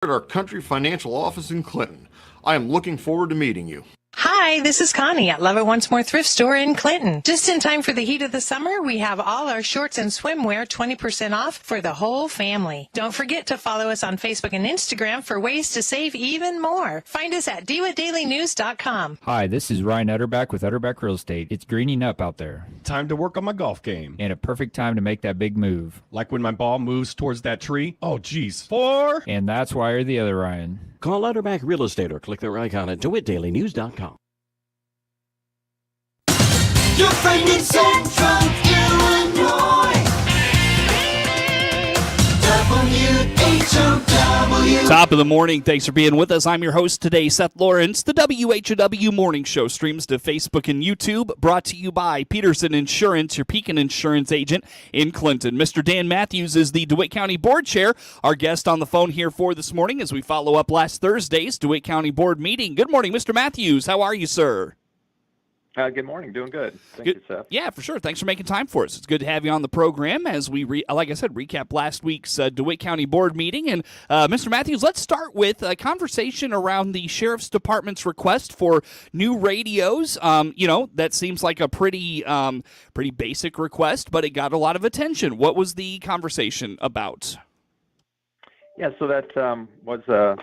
At our Country Financial office in Clinton. I am looking forward to meeting you. Hi, this is Connie at Love It Once More Thrift Store in Clinton. Just in time for the heat of the summer, we have all our shorts and swimwear 20% off for the whole family. Don't forget to follow us on Facebook and Instagram for ways to save even more. Find us at DeWittDailyNews.com. Hi, this is Ryan Utterback with Utterback Real Estate. It's greening up out there. Time to work on my golf game. And a perfect time to make that big move. Like when my ball moves towards that tree. Oh, geez. 4. And that's why you're the other Ryan. Call Utterback Real Estate or click their icon at DeWittDailyNews.com. Your friend in Central Illinois. WHOW. Top of the morning. Thanks for being with us. I'm your host today, Seth Lawrence. The WHOW Morning Show streams to Facebook and YouTube, brought to you by Peterson Insurance, your Pekin Insurance agent in Clinton. Mr. Dan Matthews is the DeWitt County Board Chair, our guest on the phone here for this morning as we follow up last Thursday's DeWitt County Board meeting. Good morning, Mr. Matthews. How are you, sir? Good morning. Doing good. Thank you, Seth. Yeah, for sure. Thanks for making time for us. It's good to have you on the program as we, like I said, recap last week's DeWitt County Board meeting. And Mr. Matthews, let's start with a conversation around the Sheriff's Department's request for new radios. That seems like a pretty basic request, but it got a lot of attention. What was the conversation about? Yeah, so that was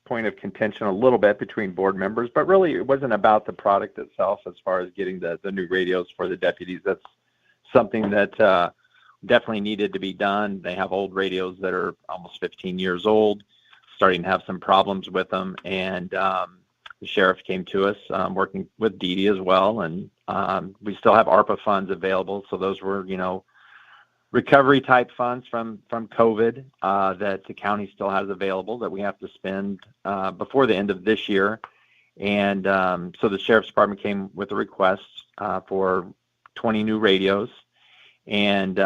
point of contention a little bit between board members, but really it wasn't about the product itself as far as getting the new radios for the deputies. That's something that definitely needed to be done. They have old radios that are almost 15 years old, starting to have some problems with them, and the sheriff came to us working with Dee Dee as well, and we still have ARPA funds available, so those were, recovery type funds from COVID that the county still has available that we have to spend before the end of this year. And so the Sheriff's Department came with a request for 20 new radios. And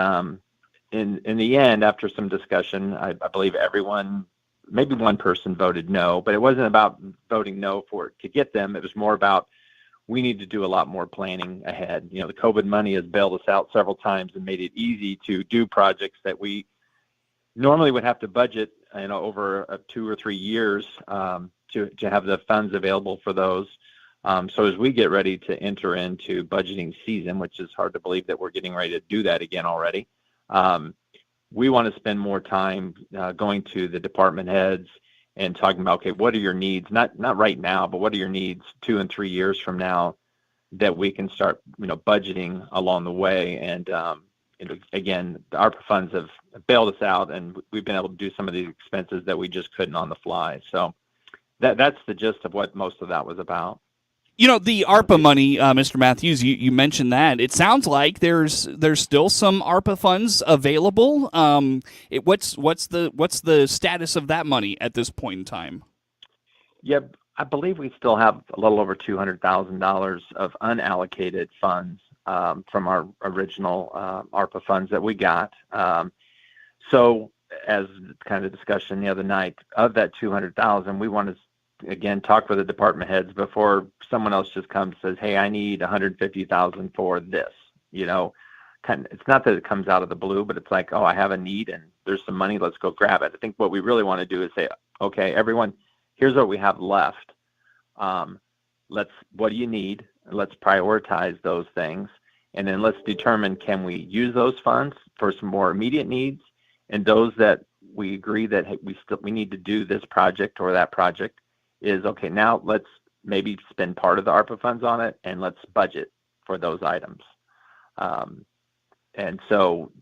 in the end, after some discussion, I believe everyone, maybe one person voted no, but it wasn't about voting no to get them. It was more about we need to do a lot more planning ahead. The COVID money has bailed us out several times and made it easy to do projects that we normally would have to budget, over 2 or 3 years to have the funds available for those. So as we get ready to enter into budgeting season, which is hard to believe that we're getting ready to do that again already, we want to spend more time going to the department heads and talking about, okay, what are your needs? Not right now, but what are your needs 2 and 3 years from now that we can start, budgeting along the way. And again, the ARPA funds have bailed us out, and we've been able to do some of these expenses that we just couldn't on the fly. So that's the gist of what most of that was about. The ARPA money, Mr. Matthews, you mentioned that. It sounds like there's still some ARPA funds available. What's the status of that money at this point in time? Yeah, I believe we still have a little over $200,000 of unallocated funds from our original ARPA funds that we got. So as kind of discussion the other night, of that $200,000, we want to again talk with the department heads before someone else just comes and says, hey, I need $150,000 for this. It's not that it comes out of the blue, but it's like, oh, I have a need and there's some money, let's go grab it. I think what we really want to do is say, okay, everyone, here's what we have left. What do you need? Let's prioritize those things, and then let's determine, can we use those funds for some more immediate needs, and those that we agree that hey, we need to do this project or that project is okay. Now let's maybe spend part of the ARPA funds on it, and let's budget for those items. And so,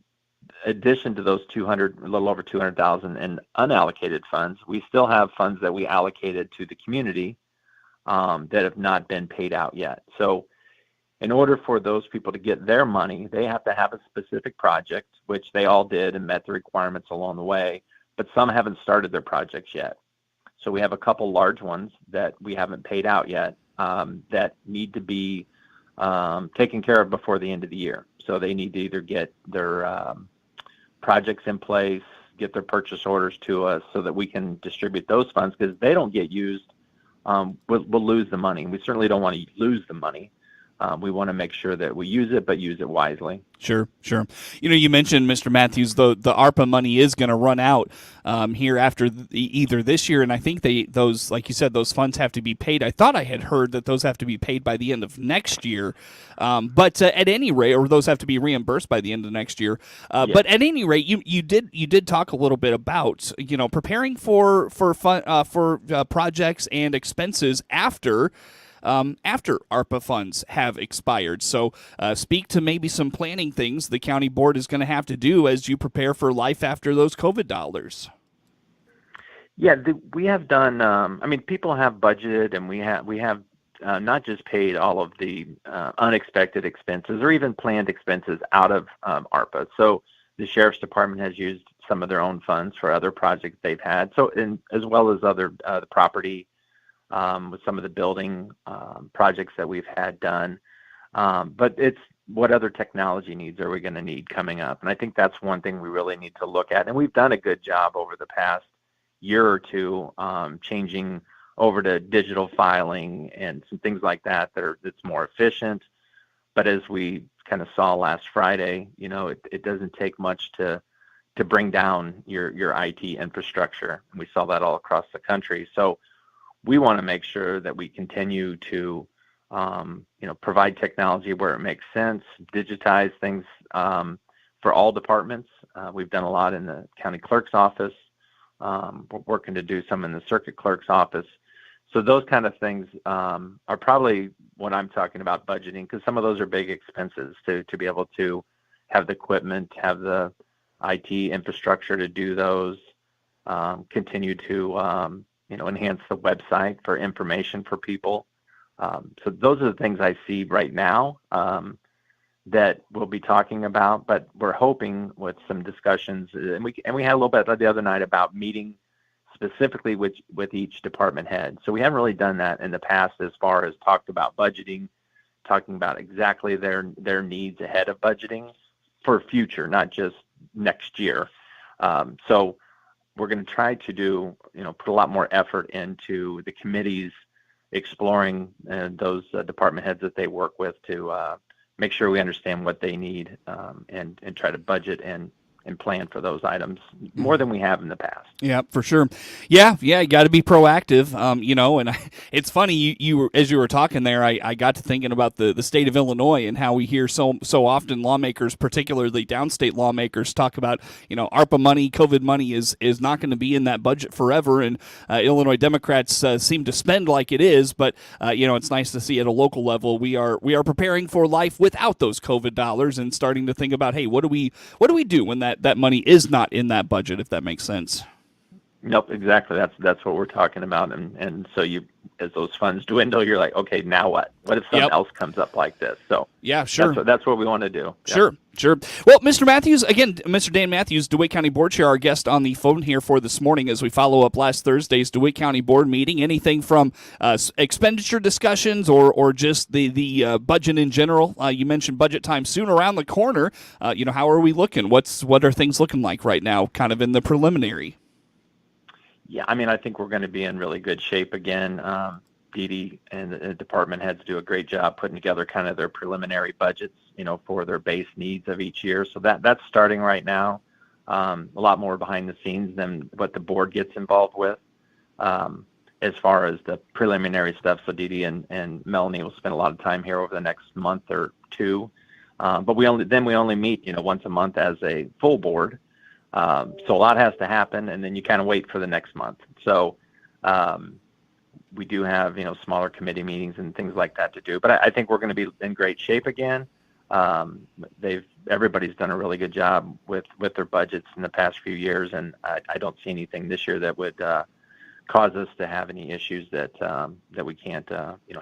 in addition to those a little over 200,000 in unallocated funds, we still have funds that we allocated to the community that have not been paid out yet. So, in order for those people to get their money, they have to have a specific project, which they all did and met the requirements along the way. But some haven't started their projects yet. So we have a couple large ones that we haven't paid out yet that need to be taken care of before the end of the year. So they need to either get their projects in place, get their purchase orders to us so that we can distribute those funds, because if they don't get used, we'll lose the money. We certainly don't want to lose the money. we want to make sure that we use it, but use it wisely. Sure. You mentioned, Mr. Matthews, the ARPA money is going to run out here after either this year, and I think those, like you said, those funds have to be paid. I thought I had heard that those have to be paid by the end of next year, but at any rate, or those have to be reimbursed by the end of next year. But at any rate, you did talk a little bit about preparing for projects and expenses after ARPA funds have expired. So speak to maybe some planning things the county board is going to have to do as you prepare for life after those COVID dollars. Yeah, we have done, people have budgeted, and we have not just paid all of the unexpected expenses or even planned expenses out of ARPA. So the Sheriff's Department has used some of their own funds for other projects they've had, as well as other the property, with some of the building projects that we've had done. But it's what other technology needs are we going to need coming up? And I think that's one thing we really need to look at. And we've done a good job over the past year or two changing over to digital filing and some things like that's more efficient. But as we kind of saw last Friday, it doesn't take much to bring down your IT infrastructure. And we saw that all across the country. So we want to make sure that we continue to, provide technology where it makes sense, digitize things for all departments. We've done a lot in the county clerk's office. We're working to do some in the circuit clerk's office. So those kind of things are probably what I'm talking about budgeting, because some of those are big expenses to be able to have the equipment, have the IT infrastructure to do those, continue to enhance the website for information for people. So those are the things I see right now that we'll be talking about, but we're hoping with some discussions, and we had a little bit the other night about meeting specifically with each department head. So we haven't really done that in the past as far as talked about budgeting, talking about exactly their needs ahead of budgeting for future, not just next year. So we're going to try to do, put a lot more effort into the committees exploring those department heads that they work with to make sure we understand what they need and try to budget and plan for those items more than we have in the past. Yeah, for sure. Yeah, you got to be proactive. And it's funny, you as you were talking there, I got to thinking about the state of Illinois and how we hear so often lawmakers, particularly downstate lawmakers, talk about, ARPA money, COVID money is not going to be in that budget forever. And Illinois Democrats seem to spend like it is, but it's nice to see at a local level we are preparing for life without those COVID dollars and starting to think about, hey, what do we do when that money is not in that budget, if that makes sense. Nope, exactly. That's what we're talking about. And so as those funds dwindle, you're like, okay, now what? What if something else comes up like this? So yeah, sure. That's what we want to do. Sure. Well, Mr. Matthews, again, Mr. Dan Matthews, DeWitt County Board Chair, our guest on the phone here for this morning as we follow up last Thursday's DeWitt County Board meeting. Anything from expenditure discussions or just the budget in general? You mentioned budget time soon around the corner. How are we looking? What are things looking like right now, kind of in the preliminary? Yeah, I think we're going to be in really good shape again. Dee Dee and the department heads do a great job putting together kind of their preliminary budgets, for their base needs of each year. So that's starting right now. A lot more behind the scenes than what the board gets involved with as far as the preliminary stuff. So Dee Dee and Melanie will spend a lot of time here over the next month or two. But we only meet, once a month as a full board. So a lot has to happen, and then you kind of wait for the next month. So we do have, smaller committee meetings and things like that to do. But I think we're going to be in great shape again. Everybody's done a really good job with their budgets in the past few years, and I don't see anything this year that would cause us to have any issues that we can't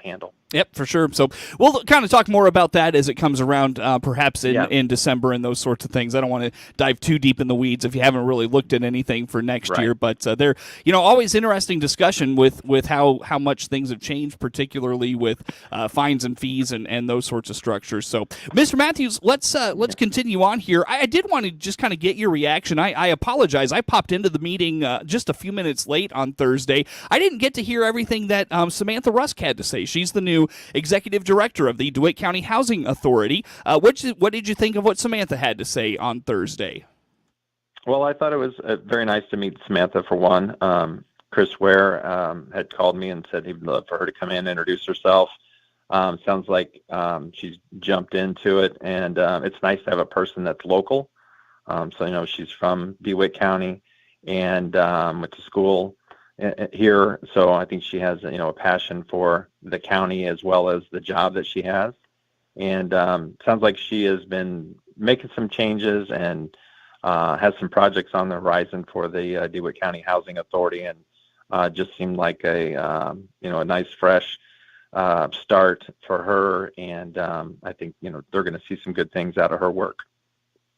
handle. Yep, for sure. So we'll kind of talk more about that as it comes around, perhaps in December and those sorts of things. I don't want to dive too deep in the weeds if you haven't really looked at anything for next year. But they're always interesting discussion with how much things have changed, particularly with fines and fees and those sorts of structures. So, Mr. Matthews, let's continue on here. I did want to just kind of get your reaction. I apologize. I popped into the meeting just a few minutes late on Thursday. Thursday. I didn't get to hear everything that Samantha Rusk had to say. She's the new executive director of the DeWitt County Housing Authority. What did you think of what Samantha had to say on Thursday? Well, I thought it was very nice to meet Samantha for one. Chris Ware had called me and said he'd love for her to come in and introduce herself. Sounds like she's jumped into it, and it's nice to have a person that's local. So, she's from DeWitt County and went to school here. So I think she has, a passion for the county as well as the job that she has. And sounds like she has been making some changes and has some projects on the horizon for the DeWitt County Housing Authority, and just seemed like a nice, fresh start for her. And I think, they're going to see some good things out of her work.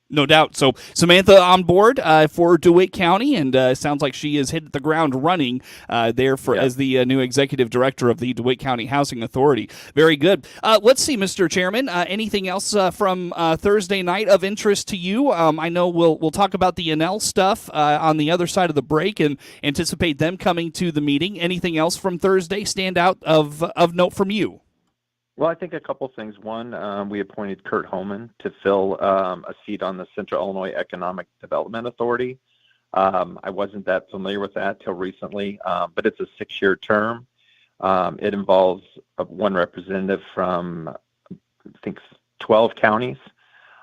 No doubt. So Samantha on board for DeWitt County, and sounds like she has hit the ground running there as the new executive director of the DeWitt County Housing Authority. Very good. Let's see, Mr. Chairman. Anything else from Thursday night of interest to you? I know we'll talk about the NL stuff on the other side of the break and anticipate them coming to the meeting. Anything else from Thursday stand out of note from you? Well, I think a couple things. One, we appointed Kurt Homan to fill a seat on the Central Illinois Economic Development Authority. I wasn't that familiar with that till recently, but it's a 6-year term. It involves one representative from, I think, 12 counties,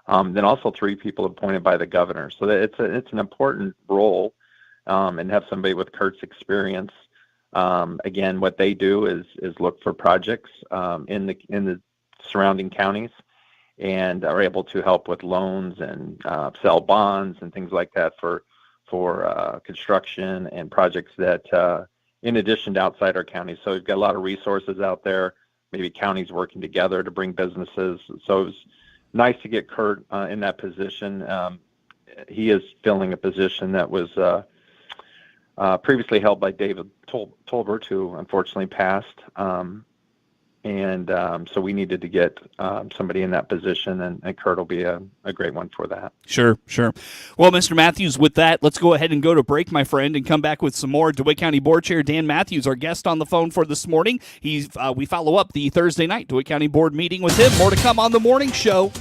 then also 3 people appointed by the governor. So it's an important role, and have somebody with Kurt's experience. Again, what they do is look for projects in the surrounding counties, and are able to help with loans and sell bonds and things like that for construction and projects that in addition to outside our county. So we've got a lot of resources out there, maybe counties working together to bring businesses. So it was nice to get Kurt in that position. He is filling a position that was previously held by David Tolbert, who unfortunately passed. So we needed to get somebody in that position, and Kurt will be a great one for that. Sure. Well, Mr. Matthews, with that, let's go ahead and go to break, my friend, and come back with some more. DeWitt County Board Chair Dan Matthews, our guest on the phone for this morning. We follow up the Thursday night DeWitt County Board meeting with him. More to come on the morning show.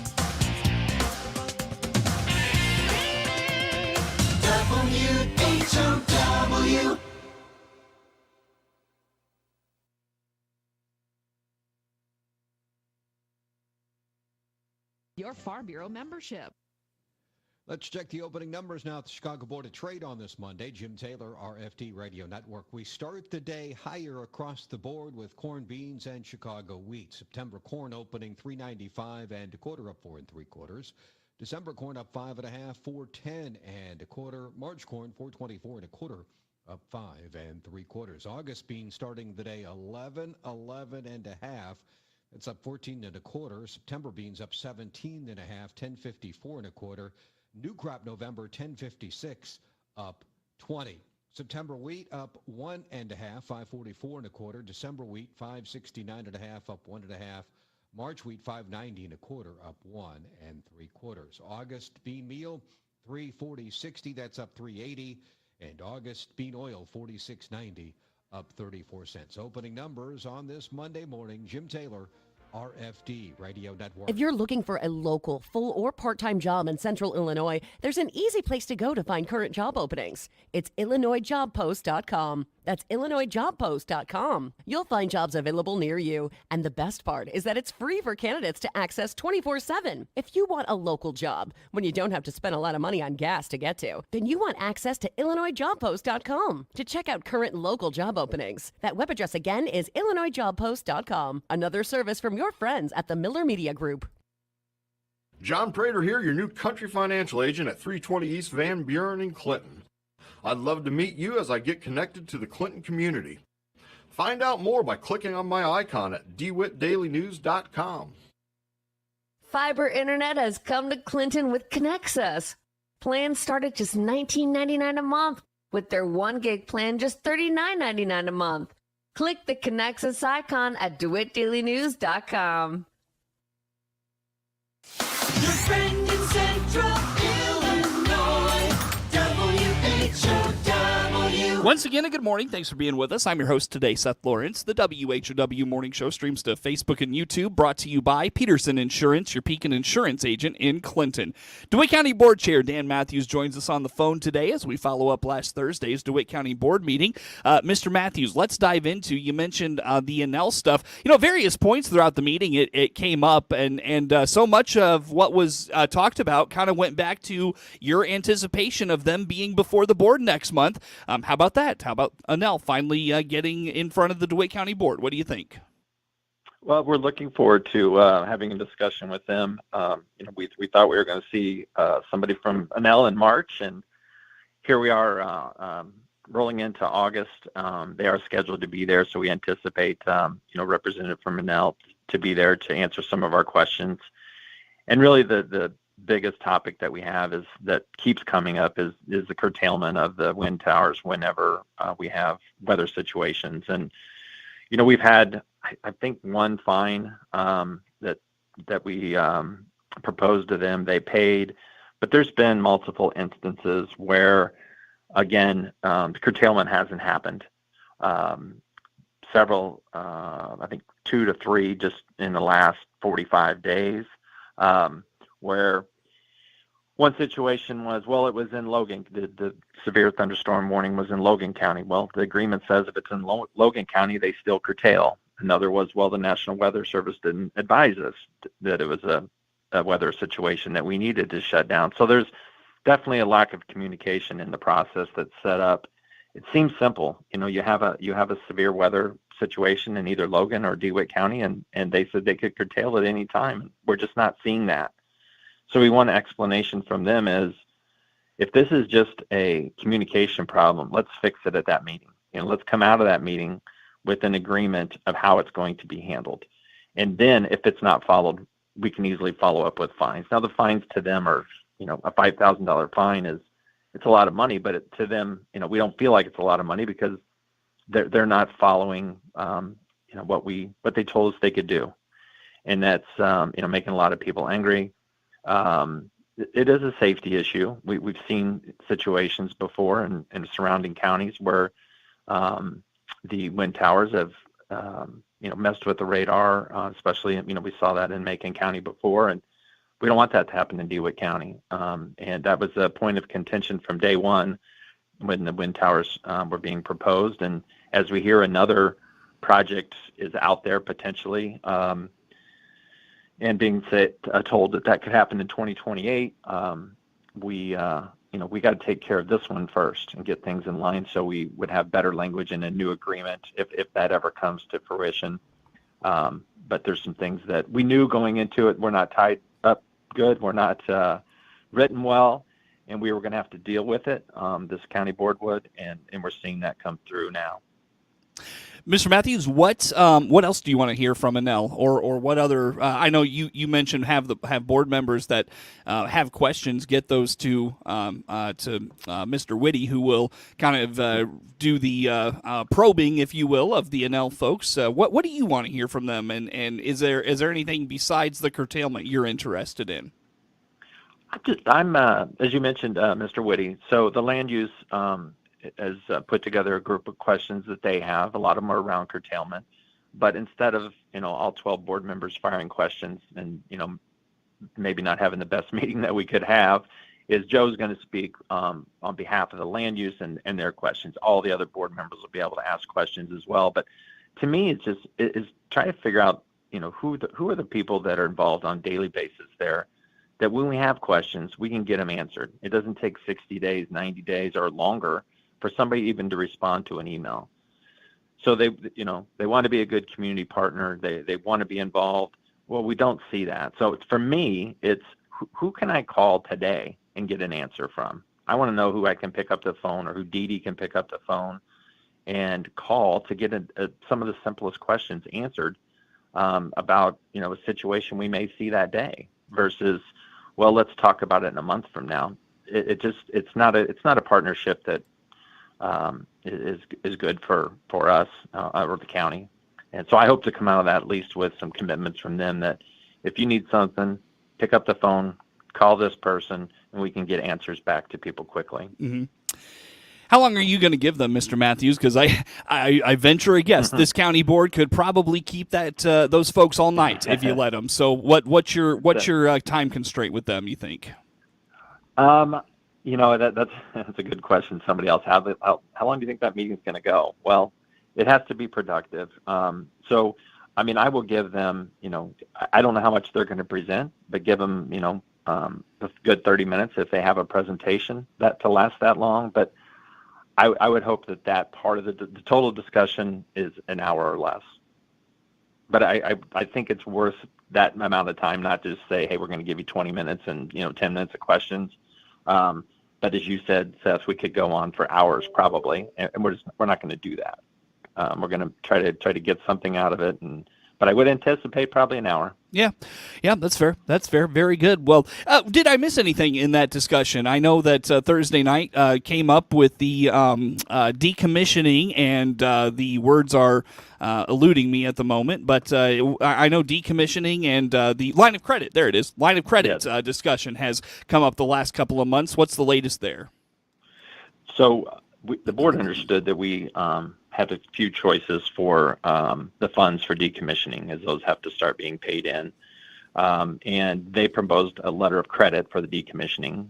WHOW. Your Farm Bureau membership. Let's check the opening numbers now at the Chicago Board of Trade on this Monday. Jim Taylor, RFD Radio Network. We start the day higher across the board with corn, beans, and Chicago wheat. September corn opening $3.95 and a quarter, up 4 3/4. December corn up 5 1/2, $4.10 and a quarter. March corn $4.24 and a quarter, up 5 3/4. August beans starting the day 11 and a half. It's up 14 and a quarter. September beans up 17 and a half, 10.54 and a quarter. New crop November 10.56, up 20. September wheat up 1 and a half, 5.44 and a quarter. December wheat 5.69 and a half, up 1 and a half. March wheat 5.90 and a quarter, up 1 3/4. August bean meal 3.40.60, that's up 3.80. And August bean oil 46.90, up 34 cents. Opening numbers on this Monday morning. Jim Taylor, RFD Radio Network. If you're looking for a local, full or part-time job in Central Illinois, there's an easy place to go to find current job openings. It's IllinoisJobPost.com. That's IllinoisJobPost.com. You'll find jobs available near you. And the best part is that it's free for candidates to access 24/7. If you want a local job, when you don't have to spend a lot of money on gas to get to, then you want access to IllinoisJobPost.com to check out current local job openings. That web address again is IllinoisJobPost.com. Another service from your friends at the Miller Media Group. John Prater here, your new country financial agent at 320 East Van Buren in Clinton. I'd love to meet you as I get connected to the Clinton community. Find out more by clicking on my icon at DeWittDailyNews.com. Fiber internet has come to Clinton with ConnectUs. Plans start at just $19.99 a month. With their 1 gig plan, just $39.99 a month. Click the ConnectUs icon at DeWittDailyNews.com. Your friend in Central Illinois, WHOW. Once again, a good morning. Thanks for being with us. I'm your host today, Seth Lawrence. The WHOW Morning Show streams to Facebook and YouTube, brought to you by Peterson Insurance, your Pekin Insurance agent in Clinton. DeWitt County Board Chair Dan Matthews joins us on the phone today as we follow up last Thursday's DeWitt County Board meeting. Mr. Matthews, let's dive into, you mentioned the Enel stuff. Various points throughout the meeting it came up, and so much of what was talked about kind of went back to your anticipation of them being before the board next month. How about that? How about Enel finally getting in front of the DeWitt County Board? What do you think? Well, we're looking forward to having a discussion with them. We thought we were going to see somebody from Enel in March, and here we are rolling into August. They are scheduled to be there, so we anticipate representative from Enel to be there to answer some of our questions. And really, the biggest topic that we have is that keeps coming up is the curtailment of the wind towers whenever we have weather situations. And we've had, I think, one fine that we proposed to them. They paid, but there's been multiple instances where, again, the curtailment hasn't happened. Several, I think 2 to 3 just in the last 45 days, where one situation was, well, it was in Logan. The severe thunderstorm warning was in Logan County. Well, the agreement says if it's in Logan County, they still curtail. Another was, well, the National Weather Service didn't advise us that it was a weather situation that we needed to shut down. So there's definitely a lack of communication in the process that's set up. It seems simple. You have a severe weather situation in either Logan or DeWitt County, and they said they could curtail at any time. We're just not seeing that. So we want an explanation from them is, if this is just a communication problem, let's fix it at that meeting. Let's come out of that meeting with an agreement of how it's going to be handled. And then if it's not followed, we can easily follow up with fines. Now, the fines to them are, a $5,000 fine it's a lot of money, but to them, we don't feel like it's a lot of money because they're not following, what they told us they could do. And that's, making a lot of people angry. It is a safety issue. We've seen situations before in surrounding counties where the wind towers have messed with the radar, especially we saw that in Macon County before, and we don't want that to happen in DeWitt County. And that was a point of contention from day one when the wind towers were being proposed. And as we hear another project is out there potentially, and being told that could happen in 2028, we got to take care of this one first and get things in line so we would have better language in a new agreement if that ever comes to fruition. But there's some things that we knew going into it. We're not tied up good. We're not written well, and we were going to have to deal with it. This county board would, and we're seeing that come through now. Mr. Matthews, what else do you want to hear from Enel, or what other? I know you mentioned have board members that have questions. Get those to Mr. Whitty, who will kind of do the probing, if you will, of the Enel folks. What do you want to hear from them, and is there anything besides the curtailment you're interested in? I'm as you mentioned, Mr. Whitty. So the land use has put together a group of questions that they have. A lot of them are around curtailment, but instead of all 12 board members firing questions and maybe not having the best meeting that we could have, is Joe's going to speak on behalf of the land use and their questions. All the other board members will be able to ask questions as well. But to me, it's try to figure out who are the people that are involved on a daily basis there, that when we have questions, we can get them answered. It doesn't take 60 days, 90 days, or longer for somebody even to respond to an email. So they want to be a good community partner. They want to be involved. Well, we don't see that. So for me, it's who can I call today and get an answer from? I want to know who I can pick up the phone, or who Dee Dee can pick up the phone and call to get some of the simplest questions answered about a situation we may see that day, versus, well, let's talk about it in a month from now. It's not a partnership that is good for us or the county. And so I hope to come out of that at least with some commitments from them that if you need something, pick up the phone, call this person, and we can get answers back to people quickly. Mm-hmm. How long are you going to give them, Mr. Matthews? Because I venture a guess this county board could probably keep that those folks all night if you let them. So what's your time constraint with them, you think? That's a good question. Somebody else, how long do you think that meeting's going to go? Well, it has to be productive. So, I mean, I will give them, I don't know how much they're going to present, but give them, a good 30 minutes if they have a presentation to last that long. But I would hope that part of the total discussion is an hour or less. But I think it's worth that amount of time, not just say, hey, we're going to give you 20 minutes and 10 minutes of questions. But as you said, Seth, we could go on for hours probably, and we're not going to do that. We're going to try to get something out of it, but I would anticipate probably an hour. Yeah, that's fair. That's fair. Very good. Well, did I miss anything in that discussion? I know that Thursday night came up with the decommissioning, and the words are eluding me at the moment, but I know decommissioning and the line of credit, there it is, line of credit discussion has come up the last couple of months. What's the latest there? So the board understood that we have a few choices for the funds for decommissioning, as those have to start being paid in. And they proposed a letter of credit for the decommissioning.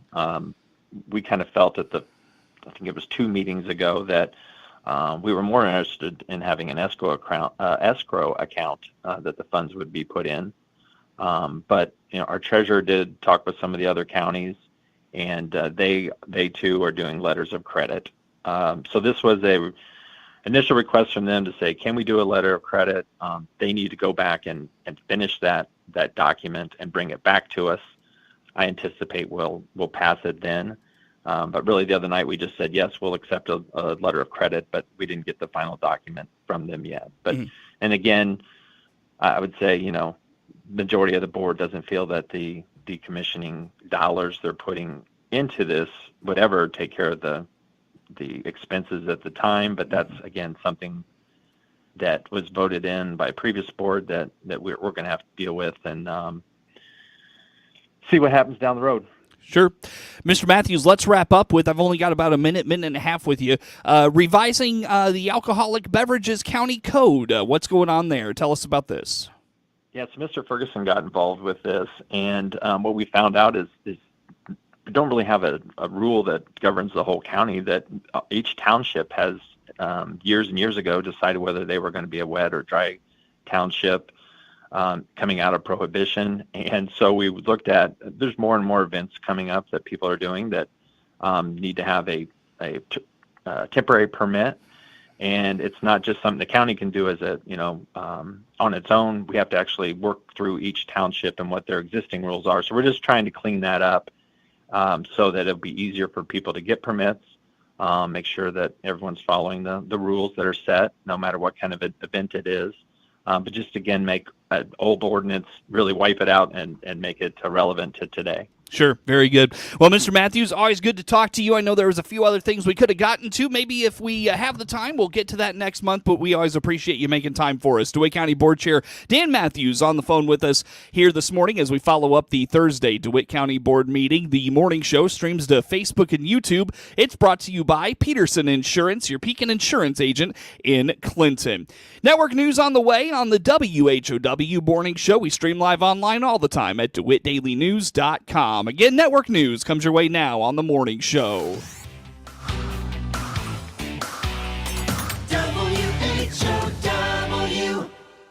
We kind of felt I think it was 2 meetings ago, that we were more interested in having an escrow account that the funds would be put in. But our treasurer did talk with some of the other counties, and they too are doing letters of credit. So this was a initial request from them to say, can we do a letter of credit? They need to go back and finish that document and bring it back to us. I anticipate we'll pass it then. But really the other night we just said, yes, we'll accept a letter of credit, but we didn't get the final document from them yet. But and again, I would say, majority of the board doesn't feel that the decommissioning dollars they're putting into this would ever take care of the expenses at the time, but that's again something that was voted in by a previous board that we're going to have to deal with and see what happens down the road. Sure. Mr. Matthews, let's wrap up with, I've only got about a minute and a half with you, revising the Alcoholic Beverages County Code. What's going on there? Tell us about this. Yes, Mr. Ferguson got involved with this, and what we found out is we don't really have a rule that governs the whole county, that each township has years and years ago decided whether they were going to be a wet or dry township coming out of Prohibition. And so we looked at, there's more and more events coming up that people are doing that need to have a temporary permit. And it's not just something the county can do as on its own. We have to actually work through each township and what their existing rules are. So we're just trying to clean that up. So that it'll be easier for people to get permits, make sure that everyone's following the rules that are set, no matter what kind of event it is. But just, again, make an old ordinance, really wipe it out and make it relevant to today. Sure. Very good. Well, Mr. Matthews, always good to talk to you. I know there was a few other things we could have gotten to. Maybe if we have the time, we'll get to that next month, but we always appreciate you making time for us. DeWitt County Board Chair Dan Matthews on the phone with us here this morning as we follow up the Thursday DeWitt County Board meeting. The morning show streams to Facebook and YouTube. It's brought to you by Peterson Insurance, your Pekin Insurance agent in Clinton. Network news on the way on the WHOW morning show. We stream live online all the time at DeWittDailyNews.com. Again, network news comes your way now on the morning show.